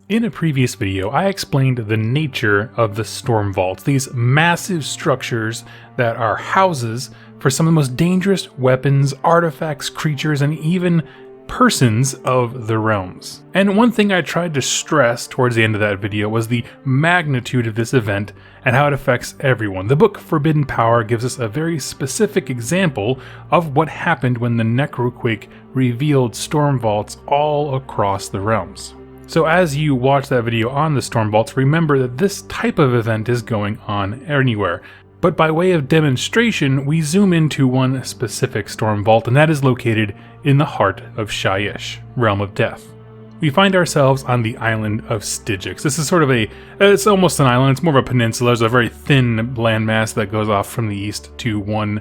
In a previous video, I explained the nature of the storm vaults, these massive structures that are houses for some of the most dangerous weapons, artifacts, creatures, and even persons of the realms. And one thing I tried to stress towards the end of that video was the magnitude of this event and how it affects everyone. The book Forbidden Power gives us a very specific example of what happened when the Necroquake revealed storm vaults all across the realms. So as you watch that video on the storm vaults, remember that this type of event is going on anywhere. But by way of demonstration, we zoom into one specific storm vault, and that is located in the heart of Shyish, Realm of Death. We find ourselves on the island of Styx. This is sort of it's almost an island, it's more of a peninsula. There's a very thin landmass that goes off from the east to one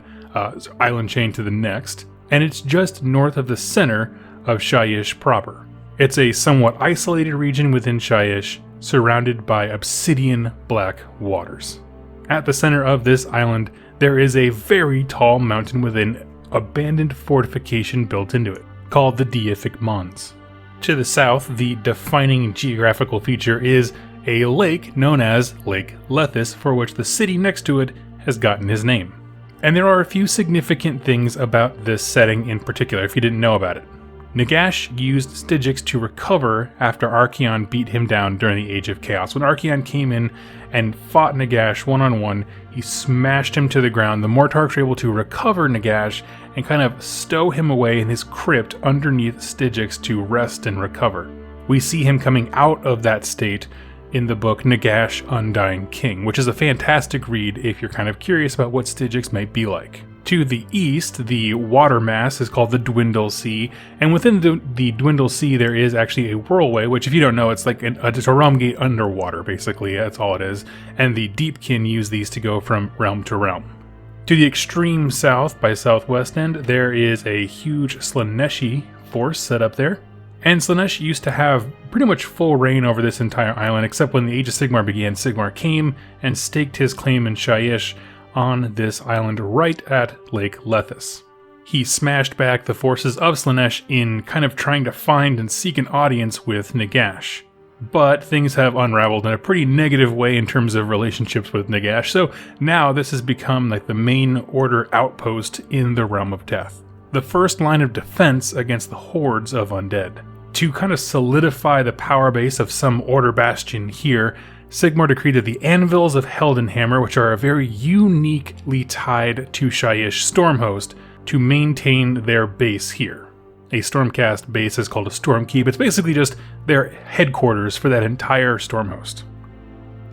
island chain to the next, and it's just north of the center of Shyish proper. It's a somewhat isolated region within Shyish, surrounded by obsidian black waters. At the center of this island, there is a very tall mountain with an abandoned fortification built into it, called the Deific Mons. To the south, the defining geographical feature is a lake known as Lake Lethis, for which the city next to it has gotten his name. And there are a few significant things about this setting in particular, if you didn't know about it. Nagash used Styx to recover after Archaon beat him down during the Age of Chaos. When Archaon came in and fought Nagash one-on-one, he smashed him to the ground. The Mortarchs were able to recover Nagash and kind of stow him away in his crypt underneath Styx to rest and recover. We see him coming out of that state in the book Nagash Undying King, which is a fantastic read if you're kind of curious about what Styx might be like. To the east, the water mass is called the Dwindle Sea, and within the Dwindle Sea there is actually a whirlway, which if you don't know, it's like it's a realm gate underwater, basically, that's all it is, and the Deepkin use these to go from realm to realm. To the extreme south, by southwest end, there is a huge Slaaneshi force set up there, and Slaanesh used to have pretty much full reign over this entire island, except when the Age of Sigmar began. Sigmar came and staked his claim in Shyish on this island right at Lake Lethis. He smashed back the forces of Slaanesh in kind of trying to find and seek an audience with Nagash. But things have unraveled in a pretty negative way in terms of relationships with Nagash, so now this has become like the main order outpost in the Realm of Death. The first line of defense against the hordes of undead. To kind of solidify the power base of some order bastion here, Sigmar decreed that the Anvils of Heldenhammer, which are very uniquely tied to Shyish Stormhost, to maintain their base here. A Stormcast base is called a Stormkeep. It's basically just their headquarters for that entire Stormhost.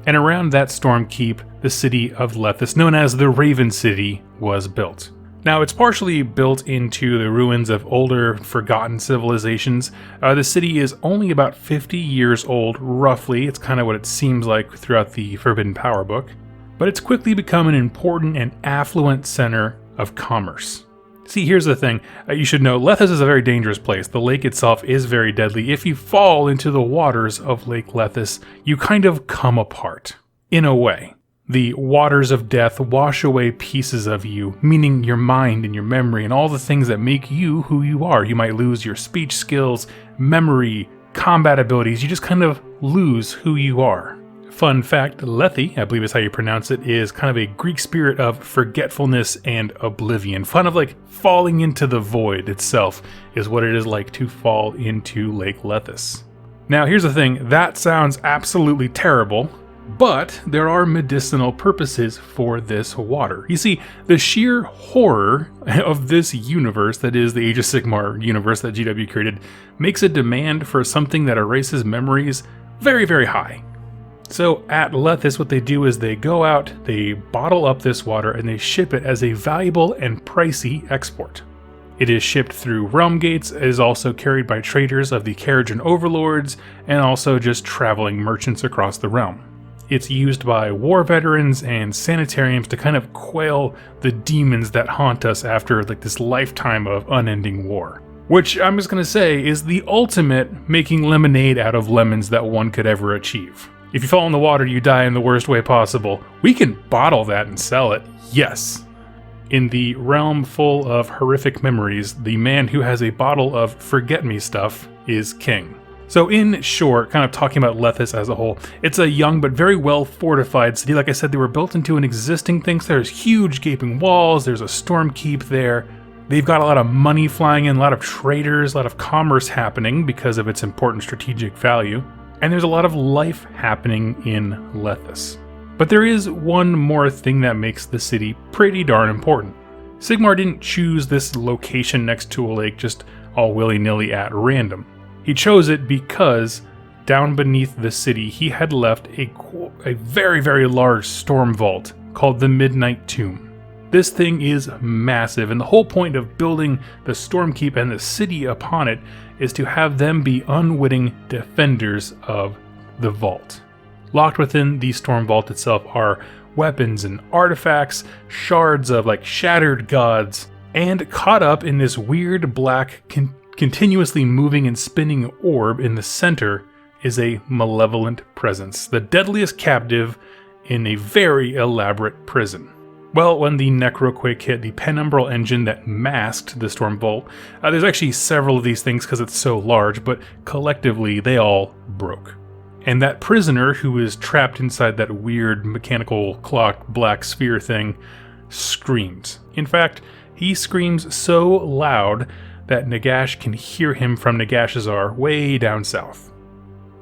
And around that Stormkeep, the city of Lethis, known as the Raven City, was built. Now, it's partially built into the ruins of older, forgotten civilizations. The city is only about 50 years old, roughly. It's kind of what it seems like throughout the Forbidden Power book. But it's quickly become an important and affluent center of commerce. See, here's the thing. You should know, Lethis is a very dangerous place. The lake itself is very deadly. If you fall into the waters of Lake Lethis, you kind of come apart, in a way. The waters of death wash away pieces of you, meaning your mind and your memory and all the things that make you who you are. You might lose your speech skills, memory, combat abilities. You just kind of lose who you are. Fun fact, Lethe, I believe is how you pronounce it, is kind of a Greek spirit of forgetfulness and oblivion. Fun of like falling into the void itself is what it is like to fall into Lake Lethis. Now here's the thing, that sounds absolutely terrible. But there are medicinal purposes for this water. You see, the sheer horror of this universe, that is the Age of Sigmar universe that GW created, makes a demand for something that erases memories very, very high. So at Lethis, what they do is they go out, they bottle up this water, and they ship it as a valuable and pricey export. It is shipped through realm gates, it is also carried by traders of the Karajan overlords, and also just traveling merchants across the realm. It's used by war veterans and sanitariums to kind of quell the demons that haunt us after like this lifetime of unending war. Which I'm just going to say is the ultimate making lemonade out of lemons that one could ever achieve. If you fall in the water, you die in the worst way possible. We can bottle that and sell it, yes. In the realm full of horrific memories, the man who has a bottle of forget-me stuff is king. So in short, kind of talking about Lethis as a whole, it's a young but very well fortified city. Like I said, they were built into an existing thing. So there's huge gaping walls, there's a storm keep there. They've got a lot of money flying in, a lot of traders, a lot of commerce happening because of its important strategic value. And there's a lot of life happening in Lethis. But there is one more thing that makes the city pretty darn important. Sigmar didn't choose this location next to a lake just all willy-nilly at random. He chose it because down beneath the city he had left a very, very large storm vault called the Midnight Tomb. This thing is massive, and the whole point of building the storm keep and the city upon it is to have them be unwitting defenders of the vault. Locked within the storm vault itself are weapons and artifacts, shards of shattered gods, and caught up in this weird black continuously moving and spinning orb in the center is a malevolent presence, the deadliest captive in a very elaborate prison. Well, when the Necroquake hit the penumbral engine that masked the storm vault, there's actually several of these things because it's so large, but collectively they all broke. And that prisoner who is trapped inside that weird mechanical clock black sphere thing screams. In fact, he screams so loud that Nagash can hear him from Nagashazar way down south.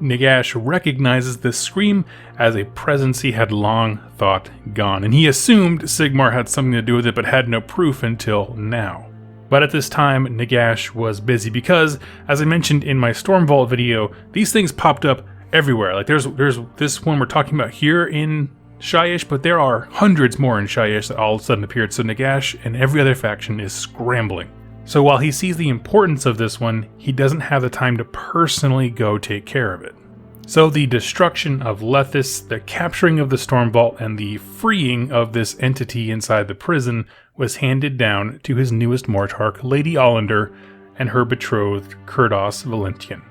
Nagash recognizes this scream as a presence he had long thought gone, and he assumed Sigmar had something to do with it but had no proof until now. But at this time, Nagash was busy because, as I mentioned in my Storm Vault video, these things popped up everywhere. There's this one we're talking about here in Shyish, but there are hundreds more in Shyish that all of a sudden appeared, so Nagash and every other faction is scrambling. So while he sees the importance of this one, he doesn't have the time to personally go take care of it. So the destruction of Lethis, the capturing of the Storm Vault, and the freeing of this entity inside the prison was handed down to his newest Mortarch, Lady Olander, and her betrothed, Kurdos Valentian.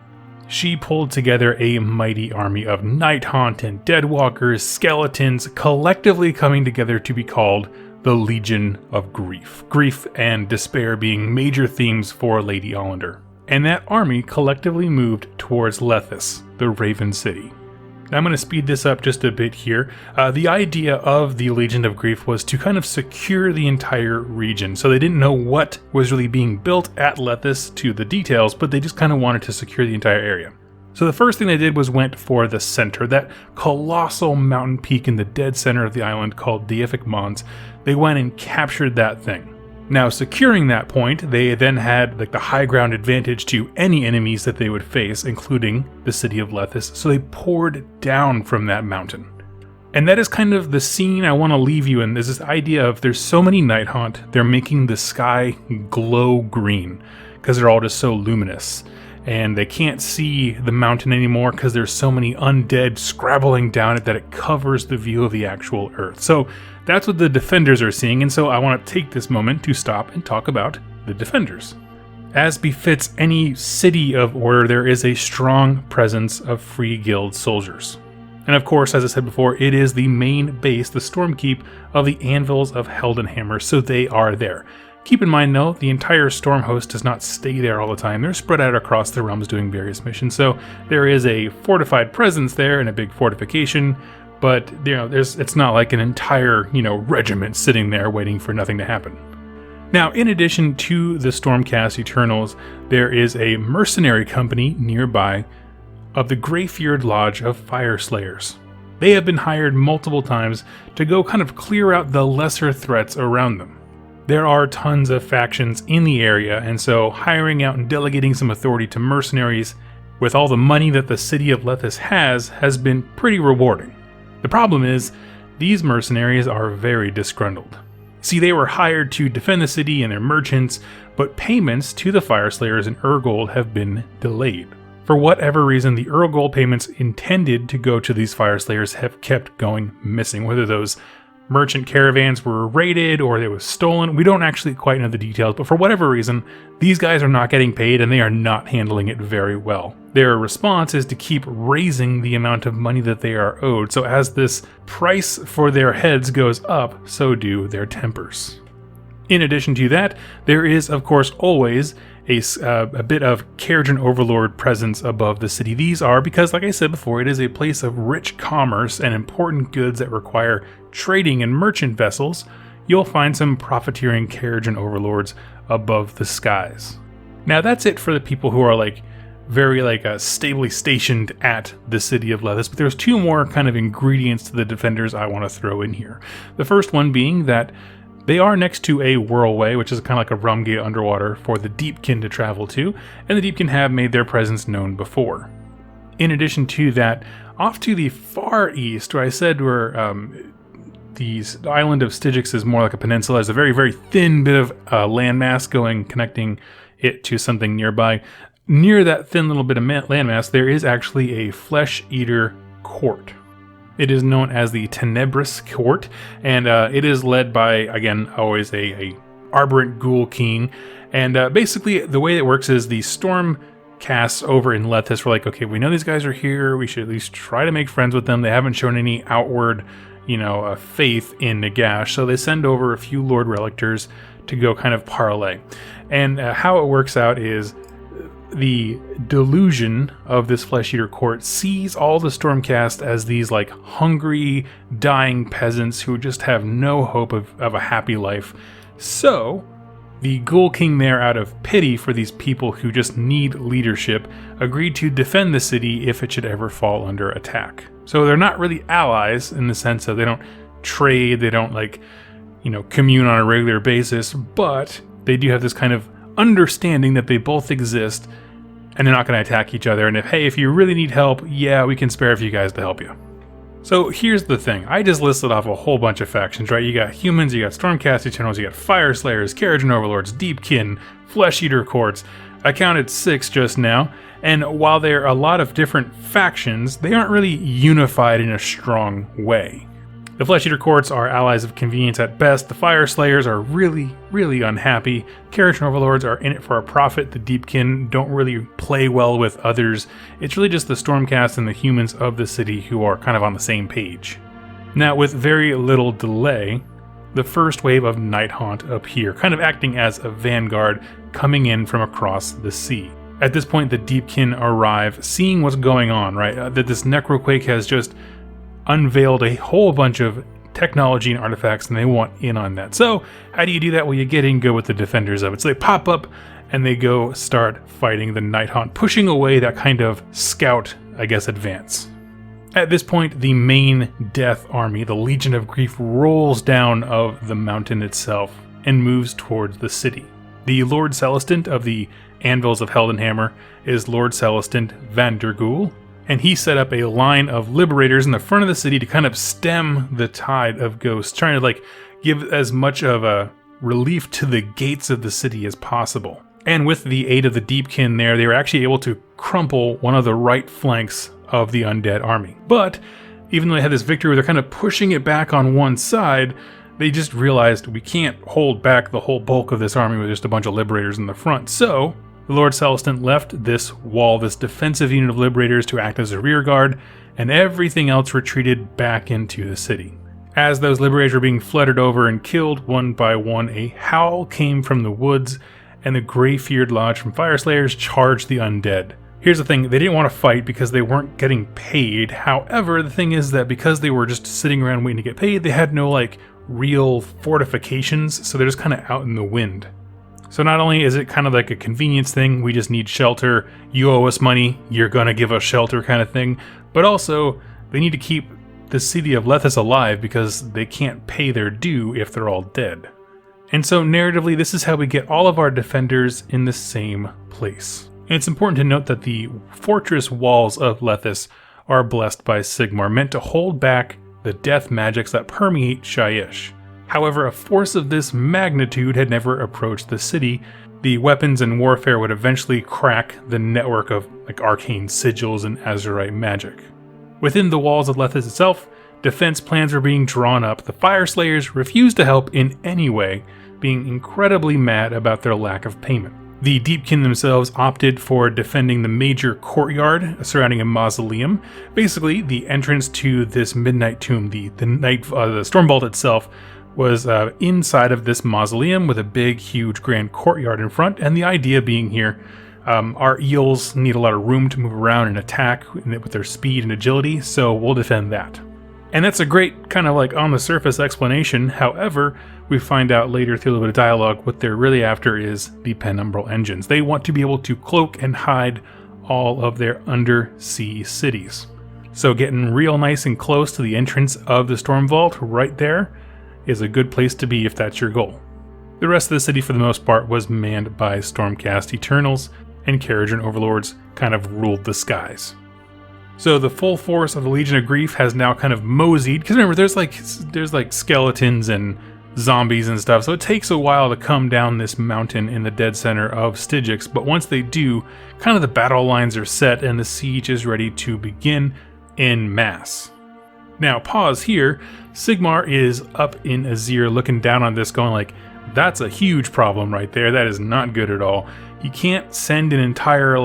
She pulled together a mighty army of Nighthaunt and Deadwalkers, skeletons, collectively coming together to be called the Legion of Grief. Grief and despair being major themes for Lady Olander. And that army collectively moved towards Lethis, the Raven City. Now I'm going to speed this up just a bit here. The idea of the Legion of Grief was to kind of secure the entire region. So they didn't know what was really being built at Lethis to the details, but they just kind of wanted to secure the entire area. So the first thing they did was went for the center, that colossal mountain peak in the dead center of the island called Deific Mons. They went and captured that thing. Now, securing that point, they then had the high ground advantage to any enemies that they would face, including the city of Lethis, so they poured down from that mountain. And that is kind of the scene I want to leave you in. There's this idea of there's so many Nighthaunt, they're making the sky glow green, because they're all just so luminous. And they can't see the mountain anymore because there's so many undead scrabbling down it that it covers the view of the actual Earth. So that's what the Defenders are seeing, and so I want to take this moment to stop and talk about the Defenders. As befits any city of order, there is a strong presence of Free Guild soldiers. And of course, as I said before, it is the main base, the Stormkeep, of the Anvils of Heldenhammer, so they are there. Keep in mind, though, the entire Storm host does not stay there all the time. They're spread out across the realms doing various missions, so there is a fortified presence there and a big fortification, but it's not like an entire regiment sitting there waiting for nothing to happen. Now, in addition to the Stormcast Eternals, there is a mercenary company nearby of the Greyfjord Lodge of Fireslayers. They have been hired multiple times to go kind of clear out the lesser threats around them. There are tons of factions in the area, and so hiring out and delegating some authority to mercenaries with all the money that the city of Lethis has been pretty rewarding. The problem is, these mercenaries are very disgruntled. See, they were hired to defend the city and their merchants, but payments to the Fireslayers in Urgold have been delayed. For whatever reason, the Urgold payments intended to go to these Fireslayers have kept going missing, whether those merchant caravans were raided or they was stolen. We don't actually quite know the details, but for whatever reason, these guys are not getting paid and they are not handling it very well. Their response is to keep raising the amount of money that they are owed, so as this price for their heads goes up, so do their tempers. In addition to that, there is, of course, always a bit of Keragen Overlord presence above the city. These are because, like I said before, it is a place of rich commerce and important goods that require trading and merchant vessels. You'll find some profiteering Keragen Overlords above the skies. Now that's it for the people who are very stably stationed at the city of Lethis, but there's two more kind of ingredients to the defenders I want to throw in here. The first one being that they are next to a whirlway, which is kind of like a rum gate underwater for the Deepkin to travel to, and the Deepkin have made their presence known before. In addition to that, off to the far east, where I said where the island of Styx is more like a peninsula, it's a very, very thin bit of landmass connecting it to something nearby. Near that thin little bit of landmass, there is actually a flesh eater court. It is known as the Tenebrous Court, and it is led by, again, always a Arborant Ghoul King. And basically, the way it works is the storm casts over in Lethis were like, okay, we know these guys are here. We should at least try to make friends with them. They haven't shown any outward, faith in Nagash, so they send over a few Lord Relictors to go kind of parlay. And how it works out is the delusion of this Flesh Eater Court sees all the Stormcast as these hungry, dying peasants who just have no hope of a happy life. So the Ghoul King there, out of pity for these people who just need leadership, agreed to defend the city if it should ever fall under attack. So they're not really allies in the sense that they don't trade, they don't commune on a regular basis, but they do have this kind of understanding that they both exist and they're not going to attack each other. And if you really need help, yeah, we can spare a few guys to help you. So here's the thing. I just listed off a whole bunch of factions, right? You got humans, you got Stormcast Eternals, you got Fire Slayers, Keragen Overlords, Deepkin, Flesh Eater Courts. I counted 6 just now. And while there are a lot of different factions, they aren't really unified in a strong way. The Flesh Eater Courts are allies of convenience at best. The Fire Slayers are really, really unhappy. Keragen Overlords are in it for a profit. The Deepkin don't really play well with others. It's really just the Stormcast and the humans of the city who are kind of on the same page. Now, with very little delay, the first wave of Nighthaunt appear, kind of acting as a vanguard coming in from across the sea. At this point, the Deepkin arrive, seeing what's going on, right? That this Necroquake has just unveiled a whole bunch of technology and artifacts, and they want in on that. So how do you do that? Well, you get in good with the defenders of it. So they pop up and they go start fighting the Nighthaunt, pushing away that kind of scout, advance. At this point, the main death army, the Legion of Grief, rolls down of the mountain itself and moves towards the city. The Lord Celestant of the Anvils of Heldenhammer is Lord Celestant Vandergool, and he set up a line of liberators in the front of the city to kind of stem the tide of ghosts, trying to give as much of a relief to the gates of the city as possible. And with the aid of the Deepkin there, they were actually able to crumple one of the right flanks of the undead army. But even though they had this victory where they're kind of pushing it back on one side, they just realized we can't hold back the whole bulk of this army with just a bunch of liberators in the front. So the Lord Celestant left this wall, this defensive unit of liberators, to act as a rear guard, and everything else retreated back into the city. As those liberators were being flooded over and killed one by one, a howl came from the woods, and the Grey-Feared Lodge from Fire Slayers charged the undead. Here's the thing, they didn't want to fight because they weren't getting paid. However, the thing is that because they were just sitting around waiting to get paid, they had no real fortifications, so they're just kind of out in the wind. So not only is it kind of like a convenience thing, we just need shelter, you owe us money, you're gonna give us shelter kind of thing, but also they need to keep the city of Lethis alive because they can't pay their due if they're all dead. And so narratively, this is how we get all of our defenders in the same place. And it's important to note that the fortress walls of Lethis are blessed by Sigmar, meant to hold back the death magics that permeate Shyish. However, a force of this magnitude had never approached the city. The weapons and warfare would eventually crack the network of arcane sigils and Azurite magic. Within the walls of Lethis itself, defense plans were being drawn up. The Fire Slayers refused to help in any way, being incredibly mad about their lack of payment. The Deepkin themselves opted for defending the major courtyard surrounding a mausoleum. Basically, the entrance to this Midnight Tomb, the Storm Vault itself, was inside of this mausoleum with a big, huge, grand courtyard in front. And the idea being here, our eels need a lot of room to move around and attack with their speed and agility, so we'll defend that. And that's a great kind of like on the surface explanation. However, we find out later through a little bit of dialogue what they're really after is the penumbral engines. They want to be able to cloak and hide all of their undersea cities. So getting real nice and close to the entrance of the Storm Vault right there is a good place to be if that's your goal. The rest of the city for the most part was manned by Stormcast Eternals, and Kharadron Overlords kind of ruled the skies. So the full force of the Legion of Grief has now kind of moseyed, because remember there's like skeletons and zombies and stuff, so it takes a while to come down this mountain in the dead center of Styx, but once they do, kind of the battle lines are set and the siege is ready to begin en masse. Now pause here, Sigmar is up in Azir looking down on this going like, that's a huge problem right there, that is not good at all. You can't send an entire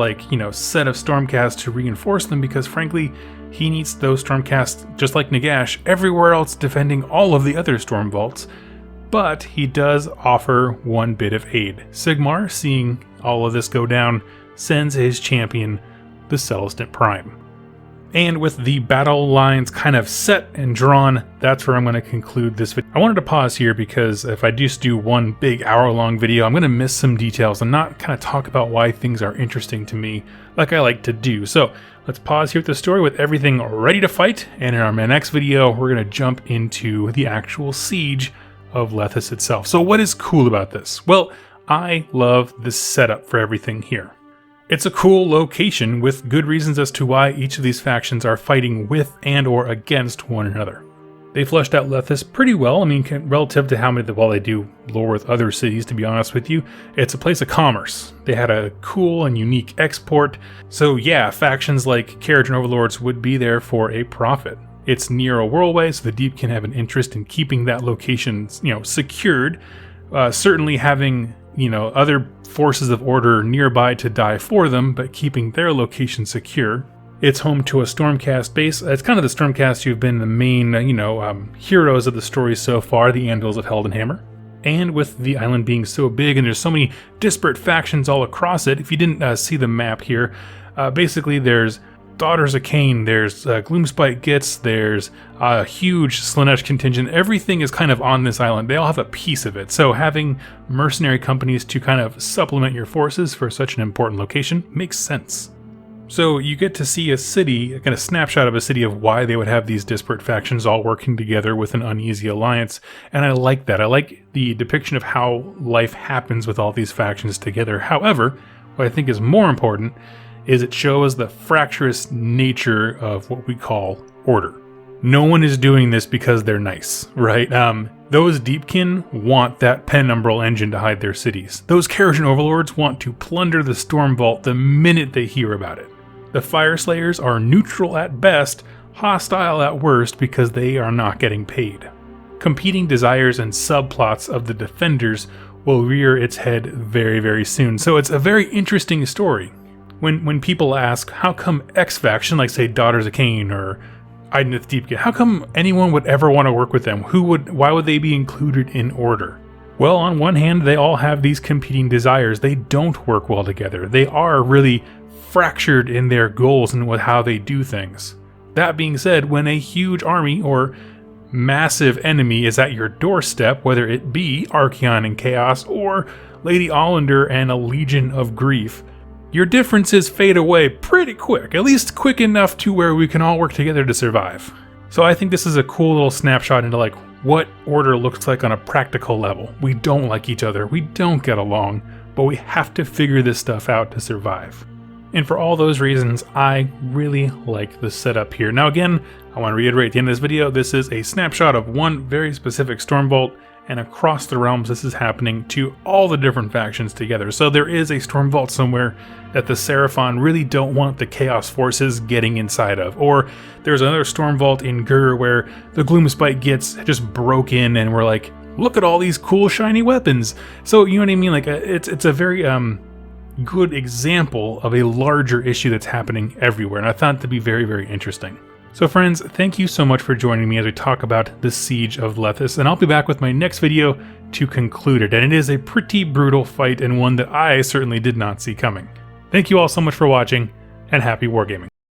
set of Stormcasts to reinforce them because frankly, he needs those Stormcasts just like Nagash everywhere else defending all of the other Storm Vaults. But he does offer one bit of aid. Sigmar, seeing all of this go down, sends his champion, the Celestant Prime. And with the battle lines kind of set and drawn, that's where I'm going to conclude this video. I wanted to pause here because if I just do one big hour-long video, I'm going to miss some details and not kind of talk about why things are interesting to me like I like to do. So let's pause here with the story with everything ready to fight, and in our next video, we're going to jump into the actual Siege of Lethis itself. So what is cool about this? Well, I love this setup for everything here. It's a cool location with good reasons as to why each of these factions are fighting with and or against one another. They fleshed out Lethis pretty well. I mean, relative to how many, well, they do lore with other cities, to be honest with you. It's a place of commerce. They had a cool and unique export. So yeah, factions like Kharadron Overlords would be there for a profit. It's near a whirlway, so the Deep can have an interest in keeping that location, secured. Certainly having other forces of order nearby to die for them, but keeping their location secure. It's home to a Stormcast base. It's kind of the Stormcast who've been the main, heroes of the story so far, the Anvils of Heldenhammer. And with the island being so big and there's so many disparate factions all across it, if you didn't see the map here, basically there's Daughters of Cain, there's Gloomspite Gitz, there's a huge Slaanesh contingent. Everything is kind of on this island. They all have a piece of it. So having mercenary companies to kind of supplement your forces for such an important location makes sense. So you get to see a city, kind of snapshot of a city of why they would have these disparate factions all working together with an uneasy alliance. And I like that. I like the depiction of how life happens with all these factions together. However, what I think is more important is it shows the fractious nature of what we call order. No one is doing this because they're nice, right? Those Deepkin want that penumbral engine to hide their cities. Those Kharadron Overlords want to plunder the Storm Vault the minute they hear about it. The Fyreslayers are neutral at best, hostile at worst because they are not getting paid. Competing desires and subplots of the Defenders will rear its head very, very soon. So it's a very interesting story. When people ask, how come X faction, like say Daughters of Cain or Idoneth Deepkin, how come anyone would ever want to work with them? Why would they be included in order? Well, on one hand, they all have these competing desires. They don't work well together. They are really fractured in their goals and with how they do things. That being said, when a huge army or massive enemy is at your doorstep, whether it be Archaon and Chaos or Lady Ollander and a Legion of Grief, your differences fade away pretty quick, at least quick enough to where we can all work together to survive. So I think this is a cool little snapshot into like what order looks like on a practical level. We don't like each other, we don't get along, but we have to figure this stuff out to survive. And for all those reasons, I really like the setup here. Now again, I want to reiterate at the end of this video, this is a snapshot of one very specific Storm Vault, and across the realms this is happening to all the different factions together. So there is a Storm Vault somewhere that the Seraphon really don't want the Chaos forces getting inside of. Or there's another Storm Vault in Gur where the Gloomspite just broke in and we're like, look at all these cool shiny weapons. So you know what I mean? Like it's a very good example of a larger issue that's happening everywhere. And I found it to be very, very interesting. So friends, thank you so much for joining me as we talk about the Siege of Lethis, and I'll be back with my next video to conclude it. And it is a pretty brutal fight, and one that I certainly did not see coming. Thank you all so much for watching, and happy wargaming.